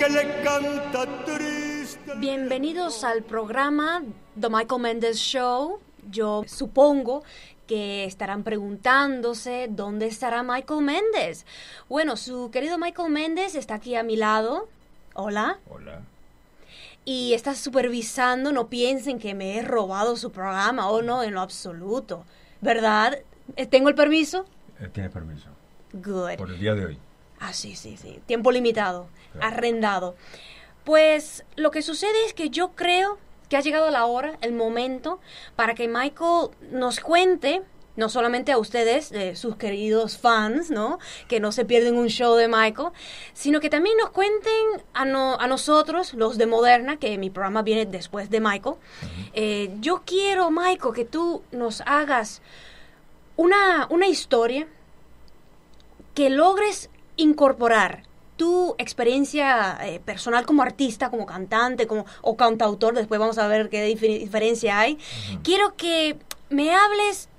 que le canta triste. Bienvenidos al programa The Michael Mendes Show. Yo supongo que estarán preguntándose dónde estará Michael Mendes. Bueno, su querido Michael Mendes está aquí a mi lado. Hola. Hola. Y está supervisando, no piensen que me he robado su programa, o no, en lo absoluto. ¿Verdad? ¿Tengo el permiso? Tienes permiso. Good. Por el día de hoy. Ah, sí. Tiempo limitado, Claro. Arrendado. Pues lo que sucede es que yo creo que ha llegado la hora, el momento, para que Michael nos cuente, no solamente a ustedes, sus queridos fans, ¿no? Que no se pierden un show de Michael, sino que también nos cuenten a nosotros, los de Moderna, que mi programa viene después de Michael. Yo quiero, Michael, que tú nos hagas una historia que logres incorporar tu experiencia personal como artista, como cantante, o cantautor. Después vamos a ver qué diferencia hay. Quiero que me hables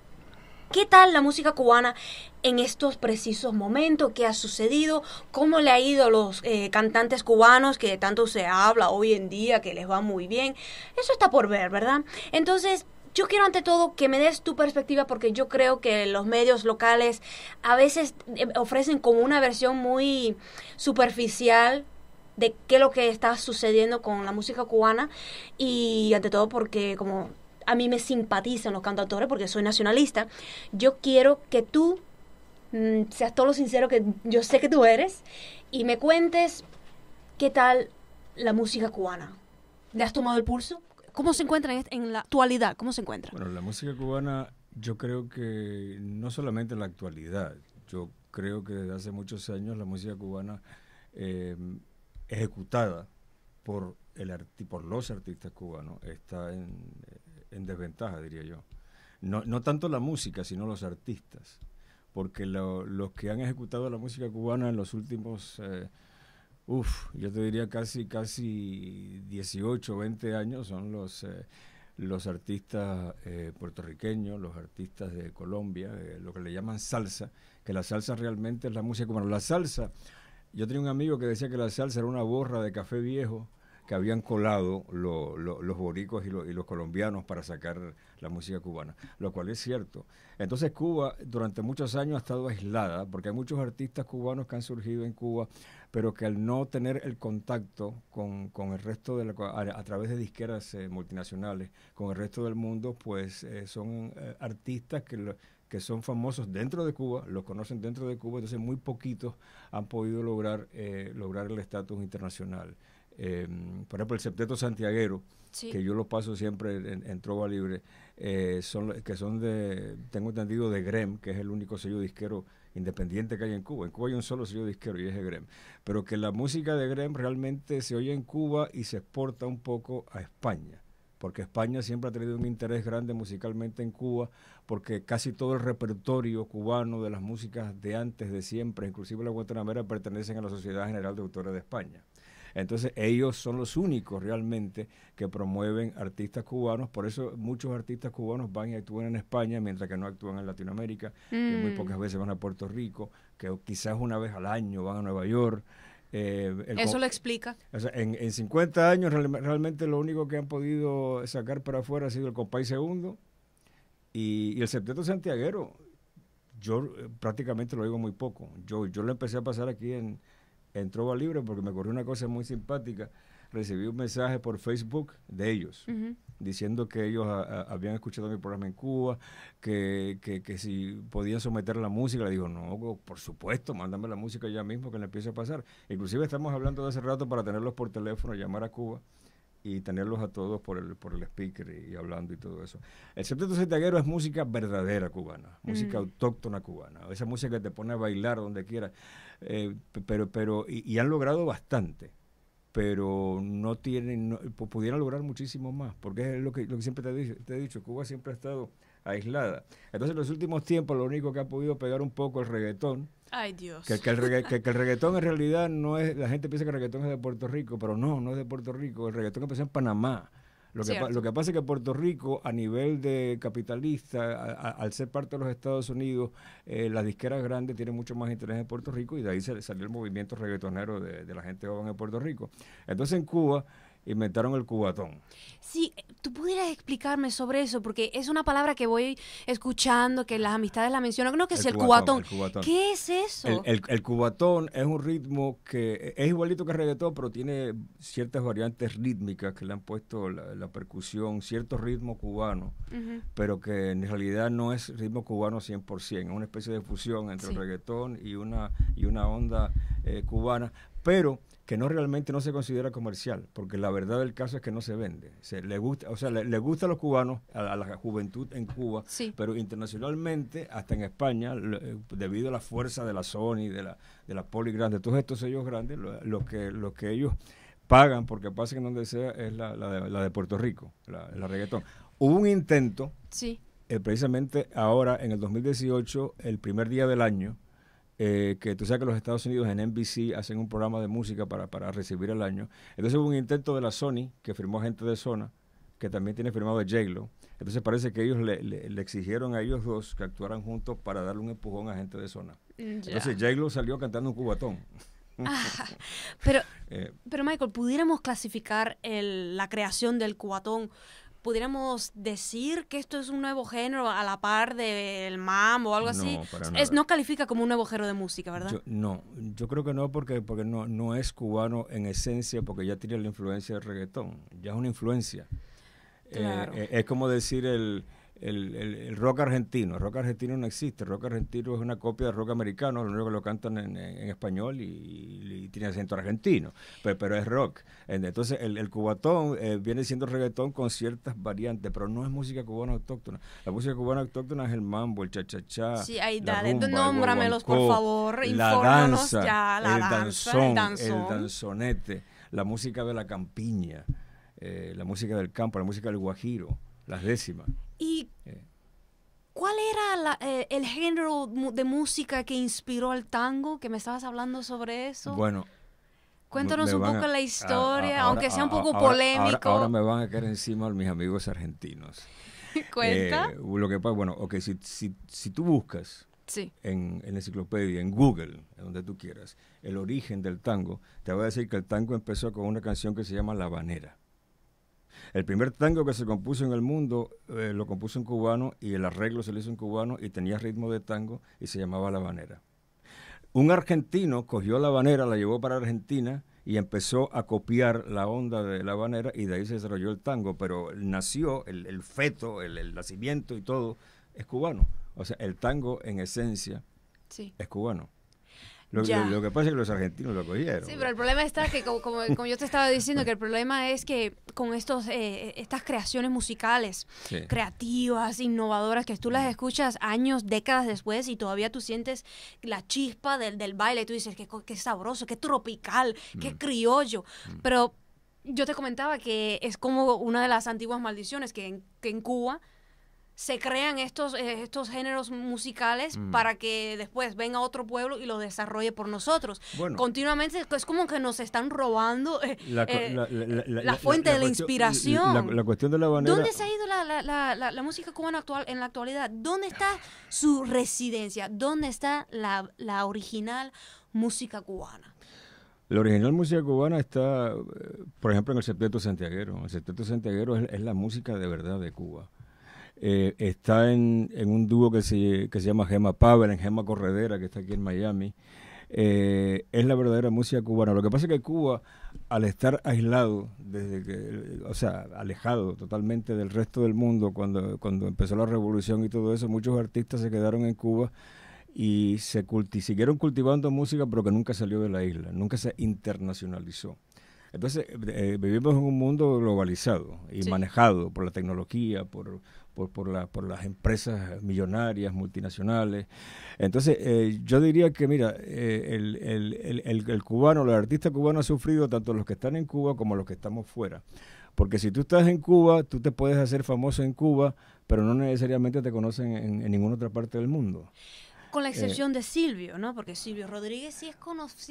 qué tal la música cubana en estos precisos momentos, qué ha sucedido, cómo le ha ido a los cantantes cubanos que tanto se habla hoy en día, que les va muy bien. Eso está por ver, ¿verdad? Entonces, yo quiero ante todo que me des tu perspectiva, porque yo creo que los medios locales a veces ofrecen como una versión muy superficial de qué es lo que está sucediendo con la música cubana, y ante todo porque como a mí me simpatizan los cantautores porque soy nacionalista, yo quiero que tú seas todo lo sincero que yo sé que tú eres y me cuentes qué tal la música cubana. ¿Le has tomado el pulso? ¿Cómo se encuentra en la actualidad? ¿Cómo se encuentra? Bueno, la música cubana, yo creo que no solamente en la actualidad, yo creo que desde hace muchos años la música cubana ejecutada por los artistas cubanos está en desventaja, diría yo. No tanto la música, sino los artistas, porque los que han ejecutado la música cubana en los últimos... yo te diría casi 18, 20 años son los artistas puertorriqueños, los artistas de Colombia, lo que le llaman salsa, que la salsa realmente es la música cubana. La salsa, yo tenía un amigo que decía que la salsa era una borra de café viejo que habían colado los boricos y los colombianos para sacar la música cubana, lo cual es cierto. Entonces Cuba durante muchos años ha estado aislada, porque hay muchos artistas cubanos que han surgido en Cuba, pero que al no tener el contacto con el resto a través de disqueras multinacionales, con el resto del mundo, pues son artistas que son famosos dentro de Cuba, los conocen dentro de Cuba, entonces muy poquitos han podido lograr el estatus internacional. Por ejemplo, el Septeto Santiaguero, sí, que yo lo paso siempre en Trova Libre, tengo entendido, de Grem, que es el único sello disquero independiente que hay en Cuba. En Cuba hay un solo sello disquero y es el Grem. Pero que la música de Grem realmente se oye en Cuba y se exporta un poco a España, porque España siempre ha tenido un interés grande musicalmente en Cuba, porque casi todo el repertorio cubano de las músicas de antes, de siempre, inclusive la guatanamera, pertenecen a la Sociedad General de Autores de España. Entonces ellos son los únicos realmente que promueven artistas cubanos, por eso muchos artistas cubanos van y actúan en España, mientras que no actúan en Latinoamérica, que muy pocas veces van a Puerto Rico, que quizás una vez al año van a Nueva York. Eso lo explica. O sea, en 50 años realmente lo único que han podido sacar para afuera ha sido el Compay Segundo y el Septeto Santiaguero. Yo prácticamente lo digo muy poco. Yo lo empecé a pasar aquí en Trova Libre porque me ocurrió una cosa muy simpática. Recibí un mensaje por Facebook de ellos, diciendo que ellos habían escuchado mi programa en Cuba, que si podían someter la música. Le digo, no, por supuesto, mándame la música ya mismo que le empiece a pasar. Inclusive estamos hablando de hace rato para tenerlos por teléfono, llamar a Cuba y tenerlos a todos por el speaker y hablando y todo eso. El Septeto Santiaguero es música verdadera cubana, música autóctona cubana, esa música que te pone a bailar donde quiera, y han logrado bastante, pero no tienen, pudieran lograr muchísimo más, porque es lo que siempre te he dicho, Cuba siempre ha estado aislada. Entonces en los últimos tiempos lo único que ha podido pegar un poco el reggaetón. Ay, Dios. Que el reggaetón en realidad no es, la gente piensa que el reggaetón es de Puerto Rico, pero no es de Puerto Rico. El reggaetón empezó en Panamá. Lo que pasa es que Puerto Rico, a nivel de capitalista, al ser parte de los Estados Unidos, las disqueras grandes tienen mucho más interés en Puerto Rico y de ahí salió el movimiento reggaetonero de la gente joven en Puerto Rico. Entonces en Cuba inventaron el cubatón. Sí, tú pudieras explicarme sobre eso, porque es una palabra que voy escuchando, que las amistades la mencionan. No, que es el cubatón. ¿Qué es eso? El cubatón es un ritmo que es igualito que el reggaetón, pero tiene ciertas variantes rítmicas que le han puesto la percusión, cierto ritmo cubano, pero que en realidad no es ritmo cubano 100%, es una especie de fusión entre el reggaetón y una onda cubana, pero que realmente no se considera comercial, porque la verdad del caso es que no se vende. Le gusta a los cubanos, a la juventud en Cuba, pero internacionalmente, hasta en España, debido a la fuerza de la Sony, de la Polygram, de todos estos sellos grandes, lo que ellos pagan, porque pasen en donde sea, es la de Puerto Rico, la reggaetón. Hubo un intento, precisamente ahora, en el 2018, el primer día del año, que tú sabes que los Estados Unidos en NBC hacen un programa de música para recibir el año. Entonces hubo un intento de la Sony, que firmó gente de Zona, que también tiene firmado a J-Lo. Entonces parece que ellos le exigieron a ellos dos que actuaran juntos para darle un empujón a gente de Zona. Entonces J-Lo salió cantando un cubatón. Pero Michael, ¿pudiéramos clasificar la creación del cubatón? ¿Pudiéramos decir que esto es un nuevo género a la par del mambo o algo así? Para nada. No califica como un nuevo género de música, ¿verdad? Yo creo que no, porque no es cubano en esencia, porque ya tiene la influencia del reggaetón, ya es una influencia. Claro. Es como decir el rock argentino. El rock argentino no existe. El rock argentino es una copia del rock americano, lo único que lo cantan en español y tiene acento argentino, pero es rock. Entonces el cubatón viene siendo reggaetón con ciertas variantes, pero no es música cubana autóctona. La música cubana autóctona es el mambo, el cha-cha-cha, sí, ahí la dale, rumba, nómbramelos, por favor, la danza, el danzón, el danzonete, la música de la campiña, la música del campo, la música del guajiro, las décimas. ¿Y cuál era el género de música que inspiró al tango? Que me estabas hablando sobre eso. Bueno, cuéntanos un poco la historia, aunque sea un poco polémico. Ahora me van a caer encima mis amigos argentinos. ¿Cuenta? Lo que pasa, bueno, si tú buscas en la enciclopedia, en Google, en donde tú quieras, el origen del tango, te voy a decir que el tango empezó con una canción que se llama La Habanera. El primer tango que se compuso en el mundo lo compuso un cubano y el arreglo se lo hizo un cubano y tenía ritmo de tango y se llamaba La Habanera. Un argentino cogió La Habanera, la llevó para Argentina y empezó a copiar la onda de La Habanera y de ahí se desarrolló el tango, pero nació, el feto, el nacimiento y todo es cubano. O sea, el tango en esencia es cubano. Lo que pasa es que los argentinos lo cogieron. Sí, pero el problema está que, como yo te estaba diciendo, que el problema es que con estas creaciones musicales, creativas, innovadoras, que tú las escuchas años, décadas después y todavía tú sientes la chispa del baile. Tú dices, qué sabroso, qué tropical, qué criollo. Pero yo te comentaba que es como una de las antiguas maldiciones que en Cuba se crean estos géneros musicales para que después venga otro pueblo y lo desarrolle por nosotros. Bueno, continuamente es como que nos están robando la fuente de la inspiración. La cuestión de La Habanera. ¿Dónde se ha ido la música cubana actual en la actualidad? ¿Dónde está su residencia? ¿Dónde está la original música cubana? La original música cubana está, por ejemplo, en el Septeto Santiaguero. El Septeto Santiaguero es la música de verdad de Cuba. Está en un dúo que se llama Gema Pavel, en Gema Corredera, que está aquí en Miami. Es la verdadera música cubana. Lo que pasa es que Cuba, al estar aislado, alejado totalmente del resto del mundo, cuando empezó la revolución y todo eso, muchos artistas se quedaron en Cuba y siguieron cultivando música, pero que nunca salió de la isla, nunca se internacionalizó. Entonces, vivimos en un mundo globalizado y manejado por la tecnología, por las empresas millonarias, multinacionales. Entonces, yo diría que, mira, el cubano, el artista cubano ha sufrido tanto los que están en Cuba como los que estamos fuera. Porque si tú estás en Cuba, tú te puedes hacer famoso en Cuba, pero no necesariamente te conocen en ninguna otra parte del mundo. Con la excepción de Silvio, ¿no? Porque Silvio Rodríguez sí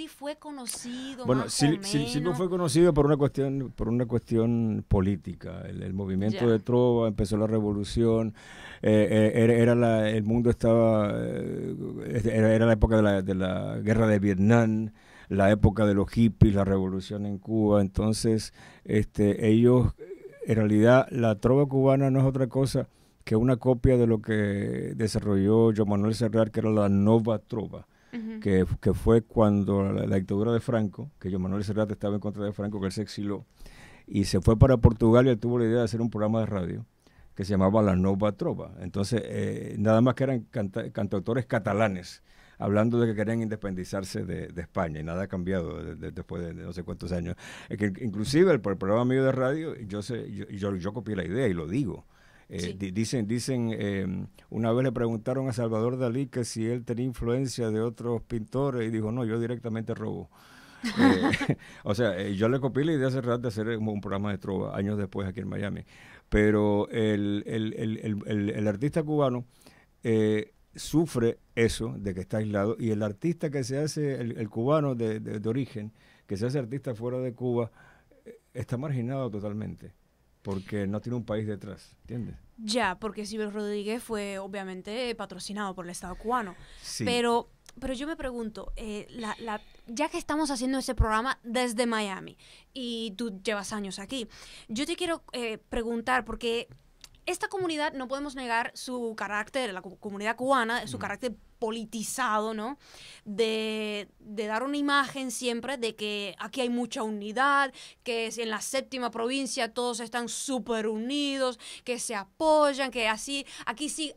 fue conocido, bueno, más o menos. Silvio fue conocido por una cuestión política. El movimiento de Trova, empezó la revolución, el mundo estaba, era la época de la guerra de Vietnam, la época de los hippies, la revolución en Cuba. Entonces, ellos, en realidad, la trova cubana no es otra cosa que una copia de lo que desarrolló Joan Manuel Serrat, que era la Nova Trova, que fue cuando la dictadura de Franco, que Joan Manuel Serrat estaba en contra de Franco, que él se exiló, y se fue para Portugal, y él tuvo la idea de hacer un programa de radio que se llamaba La Nova Trova. Entonces, nada más que eran cantautores catalanes, hablando de que querían independizarse de España, y nada ha cambiado después de no sé cuántos años. Es que inclusive por el programa mío de radio, yo copié la idea y lo digo. Sí. Dicen, una vez le preguntaron a Salvador Dalí que si él tenía influencia de otros pintores, y dijo, no, yo directamente robo. O sea, yo le copié la idea hace rato de hacer un programa de trova, años después aquí en Miami. Pero el artista cubano sufre eso, de que está aislado, y el artista que se hace, el cubano de origen, que se hace artista fuera de Cuba, está marginado totalmente, porque no tiene un país detrás, ¿entiendes? Ya, porque Silvio Rodríguez fue obviamente patrocinado por el Estado cubano. Sí. Pero yo me pregunto, ya que estamos haciendo ese programa desde Miami y tú llevas años aquí, yo te quiero preguntar, porque esta comunidad, no podemos negar su carácter, la comunidad cubana, su carácter politizado, ¿no? De dar una imagen siempre de que aquí hay mucha unidad, que en la séptima provincia todos están súper unidos, que se apoyan, que así, aquí sí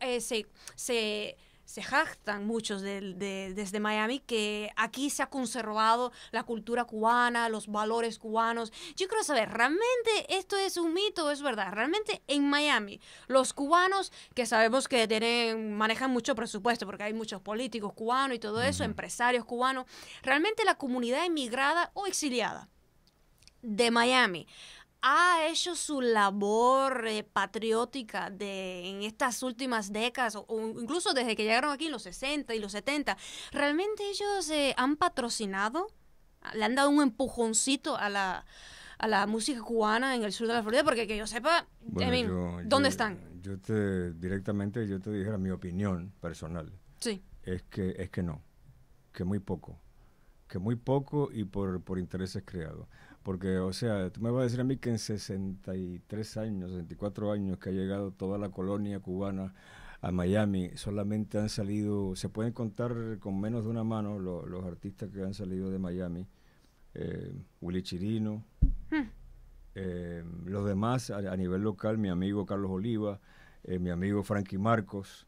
se jactan muchos desde Miami que aquí se ha conservado la cultura cubana, los valores cubanos. Yo quiero saber, ¿realmente esto es un mito o es verdad? ¿Realmente en Miami los cubanos, que sabemos que manejan mucho presupuesto porque hay muchos políticos cubanos y todo eso, empresarios cubanos, realmente la comunidad emigrada o exiliada de Miami ha hecho su labor patriótica en estas últimas décadas o incluso desde que llegaron aquí en los 60 y los 70? ¿Realmente ellos han patrocinado, le han dado un empujoncito a la música cubana en el sur de la Florida? Porque que yo sepa, Bueno, ¿dónde están? Directamente yo te dijera mi opinión personal. Sí. Es que no, que muy poco y por intereses creados. Porque, o sea, tú me vas a decir a mí que en 63 años, 64 años que ha llegado toda la colonia cubana a Miami, solamente han salido, se pueden contar con menos de una mano los artistas que han salido de Miami. Willy Chirino, los demás a nivel local, mi amigo Carlos Oliva, mi amigo Frankie Marcos,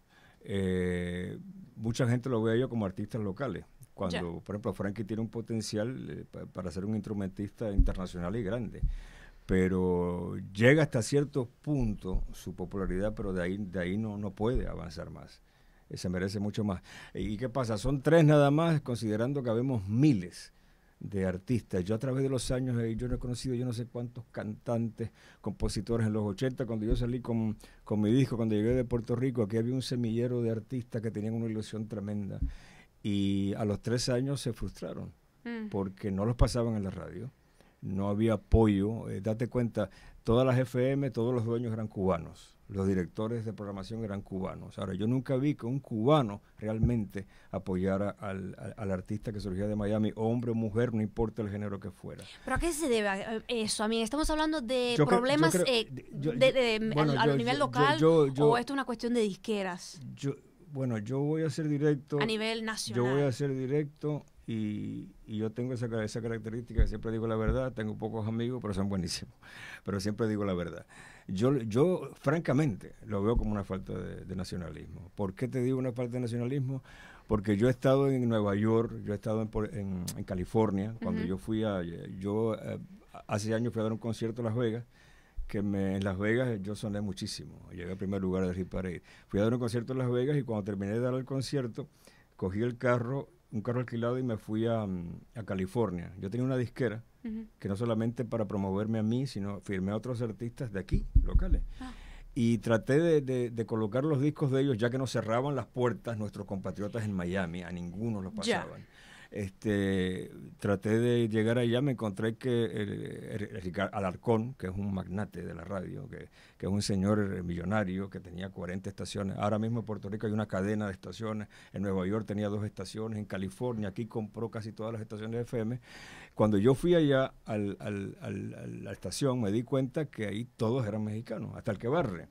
mucha gente lo ve a ellos como artistas locales. Cuando, por ejemplo, Frankie tiene un potencial para ser un instrumentista internacional y grande, pero llega hasta cierto punto su popularidad, pero de ahí no puede avanzar más. Se merece mucho más. ¿Y qué pasa? Son 3 nada más, considerando que habemos miles de artistas. Yo a través de los años, yo no he conocido yo no sé cuántos cantantes, compositores. En los 80, cuando yo salí con mi disco, cuando llegué de Puerto Rico, aquí había un semillero de artistas que tenían una ilusión tremenda. Y a los 3 años se frustraron porque no los pasaban en la radio, no había apoyo. Date cuenta, todas las FM, todos los dueños eran cubanos, los directores de programación eran cubanos. Ahora, yo nunca vi que un cubano realmente apoyara al artista que surgía de Miami, hombre o mujer, no importa el género que fuera. ¿Pero a qué se debe eso? A mí, ¿estamos hablando de problemas a nivel local o esto es una cuestión de disqueras? Bueno, yo voy a ser directo. A nivel nacional. Yo voy a ser directo y yo tengo esa característica, que siempre digo la verdad. Tengo pocos amigos, pero son buenísimos. Pero siempre digo la verdad. Yo francamente, lo veo como una falta de nacionalismo. ¿Por qué te digo una falta de nacionalismo? Porque yo he estado en Nueva York, yo he estado en California. Cuando yo fui hace años fui a dar un concierto en Las Vegas, en Las Vegas yo soné muchísimo. Llegué al primer lugar del Hit Parade. Fui a dar un concierto en Las Vegas y cuando terminé de dar el concierto, cogí un carro alquilado y me fui a California. Yo tenía una disquera que no solamente para promoverme a mí, sino firmé a otros artistas de aquí, locales. y traté de colocar los discos de ellos, ya que nos cerraban las puertas nuestros compatriotas en Miami, a ninguno los pasaban. Traté de llegar allá, me encontré que Ricardo Alarcón, que es un magnate de la radio, que es un señor millonario que tenía 40 estaciones. Ahora mismo en Puerto Rico hay una cadena de estaciones, en Nueva York tenía 2 estaciones, en California aquí compró casi todas las estaciones de FM. Cuando yo fui allá a la estación me di cuenta que ahí todos eran mexicanos, hasta el que barre.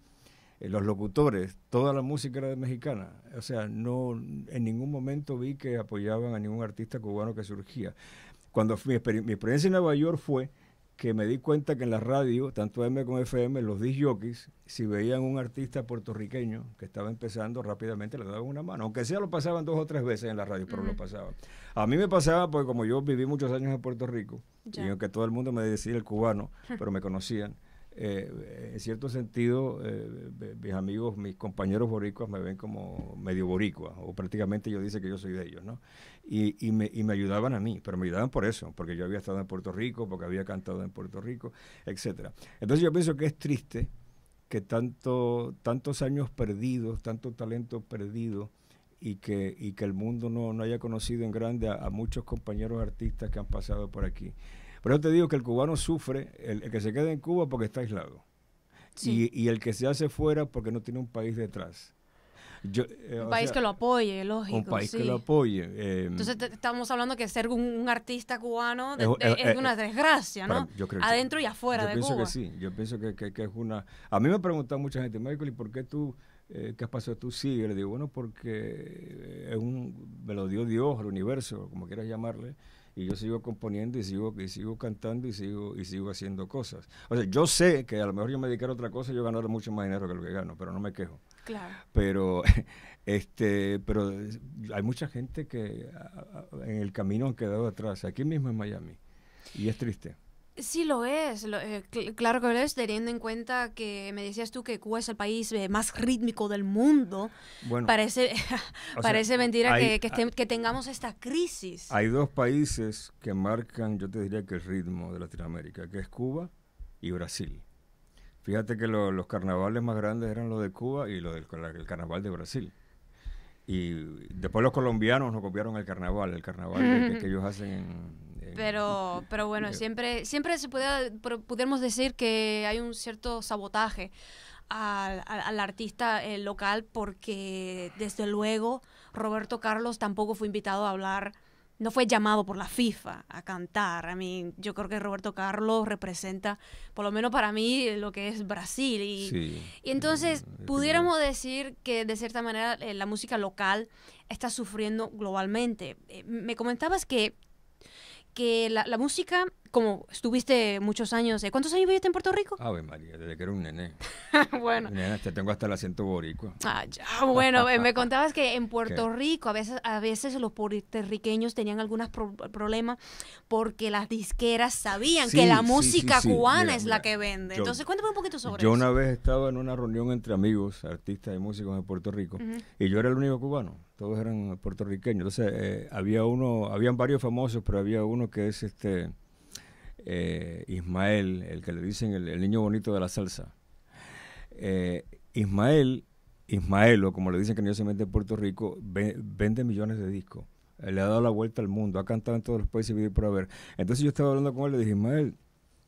Los locutores, toda la música era mexicana. O sea, no en ningún momento vi que apoyaban a ningún artista cubano que surgía. Cuando mi experiencia en Nueva York fue que me di cuenta que en la radio, tanto M como FM, los disc jockeys, si veían un artista puertorriqueño que estaba empezando, rápidamente le daban una mano. Aunque sea lo pasaban 2 o 3 veces en la radio, pero lo pasaban. A mí me pasaba porque como yo viví muchos años en Puerto Rico, y aunque todo el mundo me decía el cubano, pero me conocían, en cierto sentido, mis amigos, mis compañeros boricuas me ven como medio boricua, o prácticamente ellos dicen que yo soy de ellos, ¿no? Y me ayudaban a mí, pero me ayudaban por eso, porque yo había estado en Puerto Rico, porque había cantado en Puerto Rico, etcétera. Entonces yo pienso que es triste que tantos años perdidos, tanto talento perdido, y que el mundo no haya conocido en grande a muchos compañeros artistas que han pasado por aquí. Por eso te digo que el cubano sufre, el que se queda en Cuba porque está aislado. Sí. Y el que se hace fuera porque no tiene un país detrás. Un país que lo apoye, lógico. Un país que lo apoye. Entonces estamos hablando que ser un artista cubano es una desgracia, ¿no? Adentro y afuera de Cuba. Yo pienso que es una... A mí me ha preguntado mucha gente, Michael, ¿y por qué tú... ¿qué has pasado tú? Sí, yo le digo, bueno, porque me lo dio Dios, el universo, como quieras llamarle, y yo sigo componiendo y sigo cantando y sigo haciendo cosas. O sea, yo sé que a lo mejor yo me dedicara a otra cosa, yo ganara mucho más dinero que lo que gano, pero no me quejo. Claro. Pero hay mucha gente que en el camino han quedado atrás, aquí mismo en Miami, y es triste. Sí lo es, claro que lo es, teniendo en cuenta que me decías tú que Cuba es el país más rítmico del mundo. Bueno, parece mentira que tengamos esta crisis. Hay 2 países que marcan, yo te diría que el ritmo de Latinoamérica, que es Cuba y Brasil. Fíjate que los carnavales más grandes eran los de Cuba y el carnaval de Brasil. Y después los colombianos nos copiaron el carnaval que ellos hacen Pero bueno, siempre podemos decir que hay un cierto sabotaje al artista local, porque desde luego Roberto Carlos tampoco fue invitado a hablar, no fue llamado por la FIFA a cantar. Yo creo que Roberto Carlos representa, por lo menos para mí, lo que es Brasil. Y entonces pudiéramos decir que de cierta manera la música local está sufriendo globalmente. Me comentabas que la música, como estuviste muchos años, ¿cuántos años viviste en Puerto Rico? Ave María, desde que era un nené. Bueno. Nena, te tengo hasta el acento boricua. Bueno, me contabas que en Puerto Rico a veces los puertorriqueños tenían algunos problemas porque las disqueras sabían que la música cubana es la que vende. Entonces, cuéntame un poquito sobre eso. Yo una vez estaba en una reunión entre amigos, artistas y músicos de Puerto Rico, y yo era el único cubano. Todos eran puertorriqueños. Entonces, habían varios famosos, pero había uno que es Ismael, el que le dicen el niño bonito de la salsa. Ismael, o como le dicen cariñosamente en Puerto Rico, vende millones de discos. Le ha dado la vuelta al mundo, ha cantado en todos los países y por haber. Entonces yo estaba hablando con él, le dije, Ismael,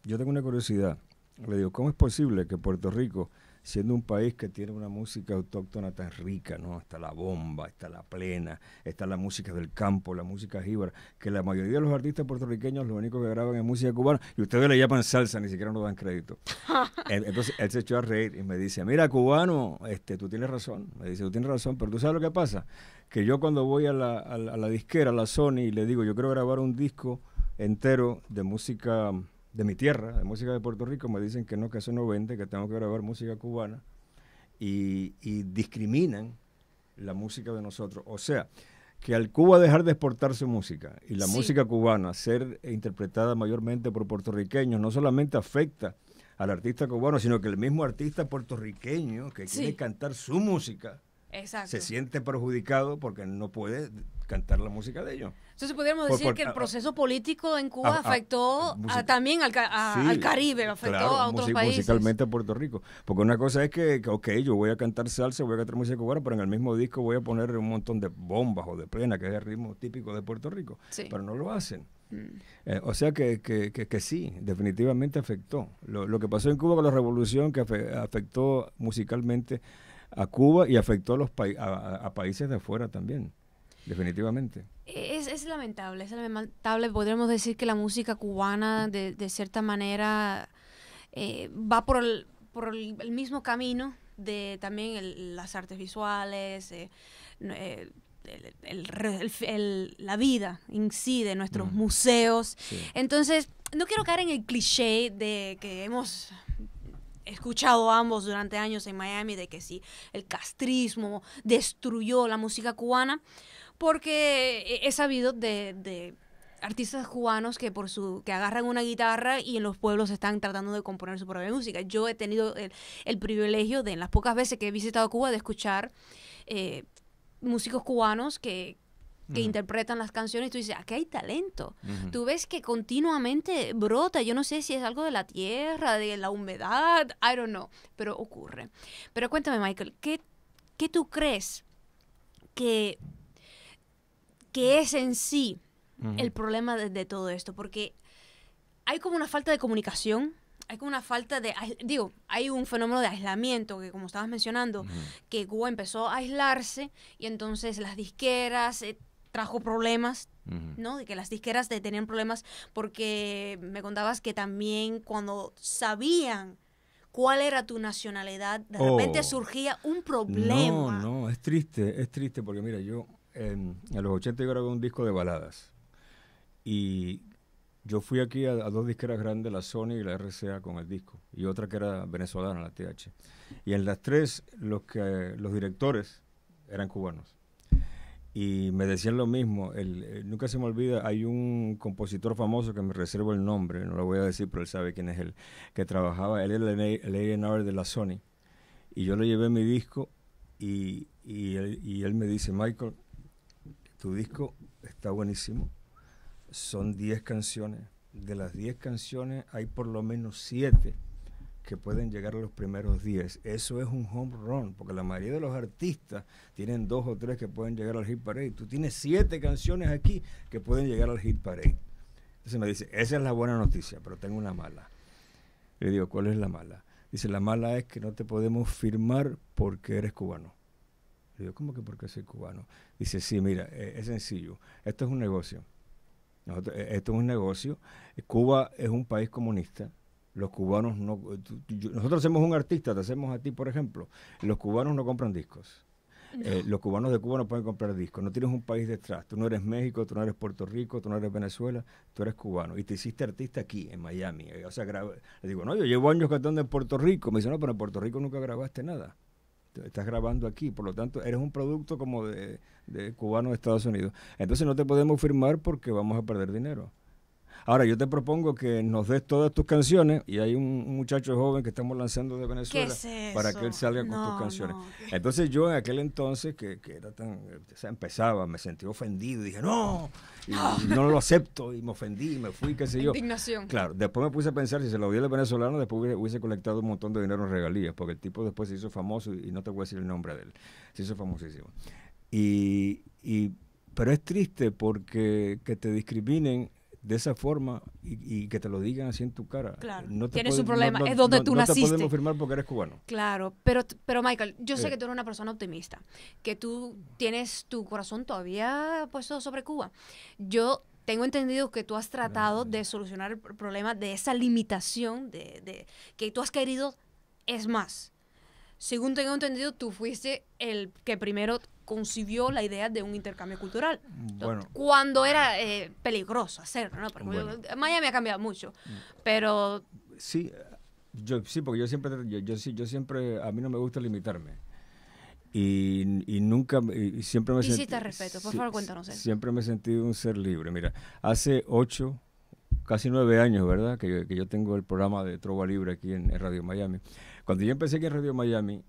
yo tengo una curiosidad. Le digo, ¿cómo es posible que Puerto Rico, siendo un país que tiene una música autóctona tan rica, ¿no? Está la bomba, está la plena, está la música del campo, la música jíbara, que la mayoría de los artistas puertorriqueños lo único que graban es música cubana, y ustedes le llaman salsa, ni siquiera nos dan crédito. Entonces él se echó a reír y me dice, mira, cubano, tú tienes razón. Me dice, tú tienes razón, pero ¿tú sabes lo que pasa? Que yo cuando voy a la disquera, a la Sony, y le digo, yo quiero grabar un disco entero de música de mi tierra, de música de Puerto Rico, me dicen que no, que eso no vende, que tengo que grabar música cubana, y discriminan la música de nosotros. O sea, que al Cuba dejar de exportar su música y la música cubana ser interpretada mayormente por puertorriqueños, no solamente afecta al artista cubano, sino que el mismo artista puertorriqueño que quiere cantar su música se siente perjudicado porque no puede cantar la música de ellos. Entonces podríamos decir que el proceso político en Cuba afectó también al Caribe, afectó a otros países. Musicalmente a Puerto Rico. Porque una cosa es que, ok, yo voy a cantar salsa, voy a cantar música cubana, pero en el mismo disco voy a poner un montón de bombas o de plena, que es el ritmo típico de Puerto Rico. Sí. Pero no lo hacen. O sea que sí, definitivamente afectó. Lo que pasó en Cuba con la revolución, que afectó musicalmente a Cuba y afectó a países de afuera también. Definitivamente. Es lamentable, podríamos decir que la música cubana de cierta manera va por el mismo camino de también las artes visuales, la vida incide en nuestros museos. Sí. Entonces, no quiero caer en el cliché de que hemos escuchado ambos durante años en Miami, de que sí, el castrismo destruyó la música cubana, porque he sabido de artistas cubanos que que agarran una guitarra y en los pueblos están tratando de componer su propia música. Yo he tenido el privilegio de, en las pocas veces que he visitado Cuba, de escuchar músicos cubanos que interpretan las canciones y tú dices, aquí hay talento. Tú ves que continuamente brota. Yo no sé si es algo de la tierra, de la humedad, I don't know, pero ocurre. Pero cuéntame, Michael, ¿qué tú crees que es en sí el problema de todo esto? Porque hay como una falta de comunicación, hay como una falta de, hay un fenómeno de aislamiento, que como estabas mencionando, que Cuba empezó a aislarse y entonces las disqueras trajo problemas, ¿no? De que las disqueras tenían problemas porque me contabas que también cuando sabían cuál era tu nacionalidad, de repente surgía un problema. No, es triste porque mira, yo en los 80 yo grabé un disco de baladas y yo fui aquí a dos disqueras grandes, la Sony y la RCA, con el disco, y otra que era venezolana, la TH. Y en las tres los directores eran cubanos. Y me decían lo mismo, nunca se me olvida, hay un compositor famoso que me reservo el nombre, no lo voy a decir, pero él sabe quién es él, que trabajaba, él era el A&R de la Sony, y yo le llevé mi disco, y él me dice, Michael, tu disco está buenísimo, son 10 canciones, de las 10 canciones hay por lo menos 7 que pueden llegar a los primeros 10. Eso es un home run, porque la mayoría de los artistas tienen 2 o 3 que pueden llegar al hit parade. Tú tienes 7 canciones aquí que pueden llegar al hit parade. Entonces me dice, esa es la buena noticia, pero tengo una mala. Le digo, ¿cuál es la mala? Dice, la mala es que no te podemos firmar porque eres cubano. Le digo, ¿cómo que porque soy cubano? Dice, sí, mira, es sencillo. Esto es un negocio. Esto es un negocio. Cuba es un país comunista. Los cubanos no... nosotros hacemos un artista, te hacemos a ti, por ejemplo. Los cubanos no compran discos. No. Los cubanos de Cuba no pueden comprar discos. No tienes un país detrás. Tú no eres México, tú no eres Puerto Rico, tú no eres Venezuela, tú eres cubano. Y te hiciste artista aquí, en Miami. O sea, le digo, no, yo llevo años cantando en Puerto Rico. Me dice, no, pero en Puerto Rico nunca grabaste nada. Estás grabando aquí, por lo tanto, eres un producto como de cubano de Estados Unidos. Entonces no te podemos firmar porque vamos a perder dinero. Ahora, yo te propongo que nos des todas tus canciones, y hay un muchacho joven que estamos lanzando de Venezuela. ¿Qué es eso? Para que él salga con tus canciones. Entonces yo en aquel entonces, que era tan, o sea, empezaba, me sentí ofendido, dije, no, y no lo acepto, y me ofendí, y me fui, qué sé yo. Indignación. Claro, después me puse a pensar, si se lo di al venezolano, después hubiese colectado un montón de dinero en regalías, porque el tipo después se hizo famoso, y no te voy a decir el nombre de él, se hizo famosísimo. Pero es triste porque que te discriminen de esa forma y que te lo digan así en tu cara. Claro, tienes un problema, es donde tú naciste. No te podemos firmar porque eres cubano. Claro, pero Michael, yo sé que tú eres una persona optimista, que tú tienes tu corazón todavía puesto sobre Cuba. Yo tengo entendido que tú has tratado de solucionar el problema de esa limitación, de que tú has querido, es más. Según tengo entendido, tú fuiste el que primero concibió la idea de un intercambio cultural. Bueno. Cuando era peligroso hacerlo, ¿no? Porque Miami ha cambiado mucho, pero... Sí, porque yo siempre, a mí no me gusta limitarme. Y nunca, y siempre me sentí... Y sí te respeto, por favor, cuéntanos eso. Siempre me he sentido un ser libre. Mira, hace 8, casi 9 años, ¿verdad? Que yo tengo el programa de Trova Libre aquí en Radio Miami. Cuando yo empecé aquí en Radio Miami,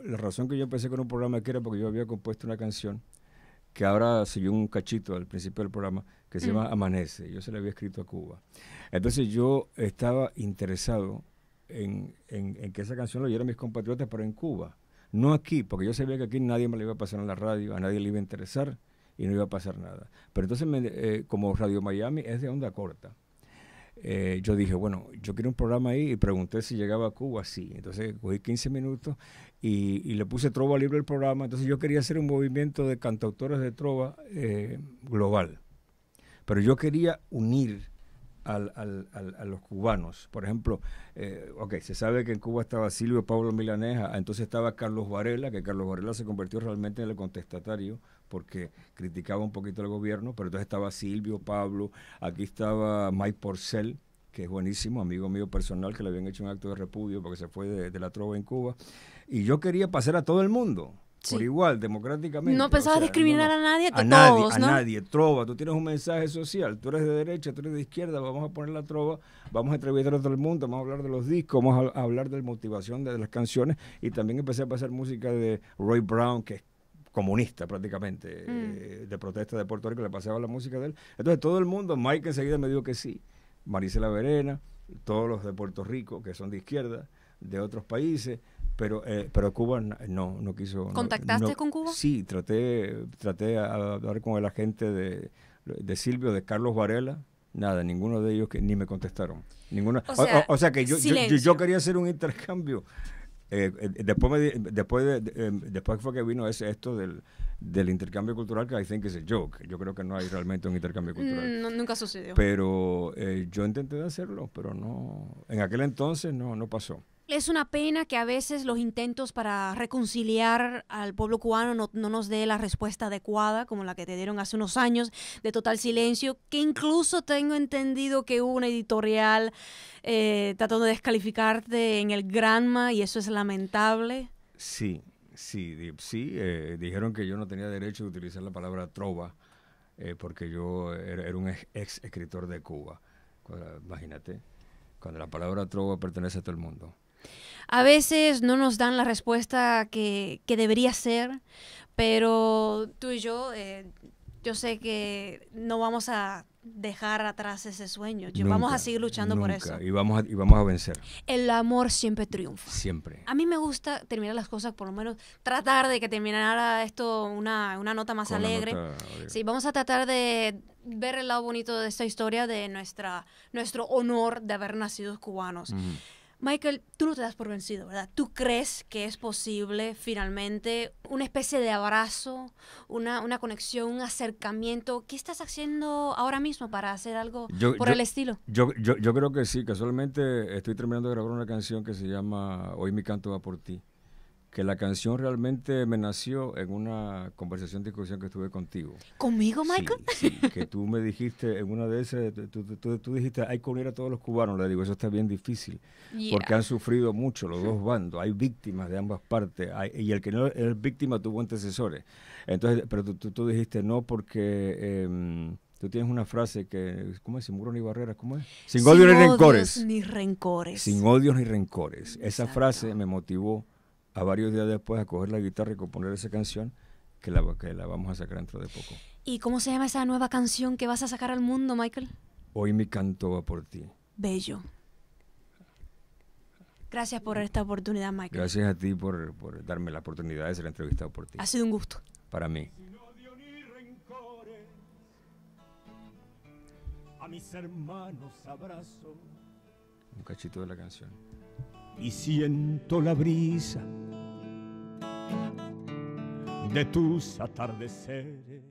la razón que yo empecé con un programa aquí era porque yo había compuesto una canción que ahora siguió un cachito al principio del programa, que se llama Amanece. Yo se le había escrito a Cuba. Entonces yo estaba interesado en que esa canción lo oyeran mis compatriotas, pero en Cuba. No aquí, porque yo sabía que aquí nadie me la iba a pasar en la radio, a nadie le iba a interesar y no iba a pasar nada. Pero entonces, como Radio Miami es de onda corta, yo dije, bueno, yo quiero un programa ahí y pregunté si llegaba a Cuba, sí. Entonces cogí 15 minutos y le puse trova libre al programa. Entonces yo quería hacer un movimiento de cantautores de trova global. Pero yo quería unir a los cubanos. Por ejemplo, se sabe que en Cuba estaba Silvio Pablo Milaneja, entonces estaba Carlos Varela, que Carlos Varela se convirtió realmente en el contestatario porque criticaba un poquito el gobierno, pero entonces estaba Silvio, Pablo, aquí estaba Mike Porcel, que es buenísimo, amigo mío personal, que le habían hecho un acto de repudio porque se fue de la trova en Cuba, y yo quería pasar a todo el mundo. Sí. Por igual, democráticamente. No pensabas discriminar a nadie, que todos, ¿no? A nadie, trova, tú tienes un mensaje social, tú eres de derecha, tú eres de izquierda, vamos a poner la trova, vamos a entrevistar a todo el mundo, vamos a hablar de los discos, vamos a hablar de la motivación de las canciones, y también empecé a pasar música de Roy Brown, que es comunista prácticamente, de protesta de Puerto Rico, le pasaba la música de él. Entonces todo el mundo, Mike enseguida me dijo que sí, Marisela Verena, todos los de Puerto Rico, que son de izquierda, de otros países, pero Cuba no quiso. ¿Contactaste con Cuba? Sí, traté a hablar con el agente de Silvio, de Carlos Varela, nada, ninguno de ellos que ni me contestaron. Ninguno. O sea que yo quería hacer un intercambio. Después fue que vino esto del intercambio cultural, que I think is a joke. Yo creo que no hay realmente un intercambio cultural. Nunca sucedió. Pero yo intenté hacerlo, pero no, en aquel entonces no pasó. Es una pena que a veces los intentos para reconciliar al pueblo cubano no nos dé la respuesta adecuada, como la que te dieron hace unos años, de total silencio, que incluso tengo entendido que hubo una editorial tratando de descalificarte en el Granma, y eso es lamentable. Sí, dijeron que yo no tenía derecho de utilizar la palabra trova, porque yo era un ex escritor de Cuba. Imagínate, cuando la palabra trova pertenece a todo el mundo. A veces no nos dan la respuesta que debería ser, pero tú y yo sé que no vamos a dejar atrás ese sueño. Vamos a seguir luchando por eso. Y vamos a vencer. El amor siempre triunfa. Siempre. A mí me gusta terminar las cosas, por lo menos tratar de que terminara esto una nota más alegre. Sí, vamos a tratar de ver el lado bonito de esta historia, de nuestro honor de haber nacido cubanos. Michael, tú no te das por vencido, ¿verdad? ¿Tú crees que es posible finalmente una especie de abrazo, una conexión, un acercamiento? ¿Qué estás haciendo ahora mismo para hacer algo por el estilo? Yo creo que sí. Casualmente estoy terminando de grabar una canción que se llama Hoy mi canto va por ti. Que la canción realmente me nació en una discusión que estuve contigo. ¿Conmigo, Michael? Sí, que tú me dijiste en una de esas, tú dijiste, hay que unir a todos los cubanos. Le digo, eso está bien difícil, porque han sufrido mucho los dos bandos, hay víctimas de ambas partes, y el que no es víctima tuvo antecesores. Entonces, pero tú dijiste no, porque tú tienes una frase que, ¿cómo es? Sin muros ni barreras, ¿cómo es? Sin odios ni rencores. Sin odios ni rencores. Exacto. Esa frase me motivó a varios días después a coger la guitarra y componer esa canción que la vamos a sacar dentro de poco. ¿Y cómo se llama esa nueva canción que vas a sacar al mundo, Michael? Hoy mi canto va por ti. Bello. Gracias por esta oportunidad, Michael. Gracias a ti por darme la oportunidad de ser entrevistado por ti. Ha sido un gusto. Para mí. Sin odio ni rencores, a mis hermanos abrazo. Un cachito de la canción. Y siento la brisa de tus atardeceres.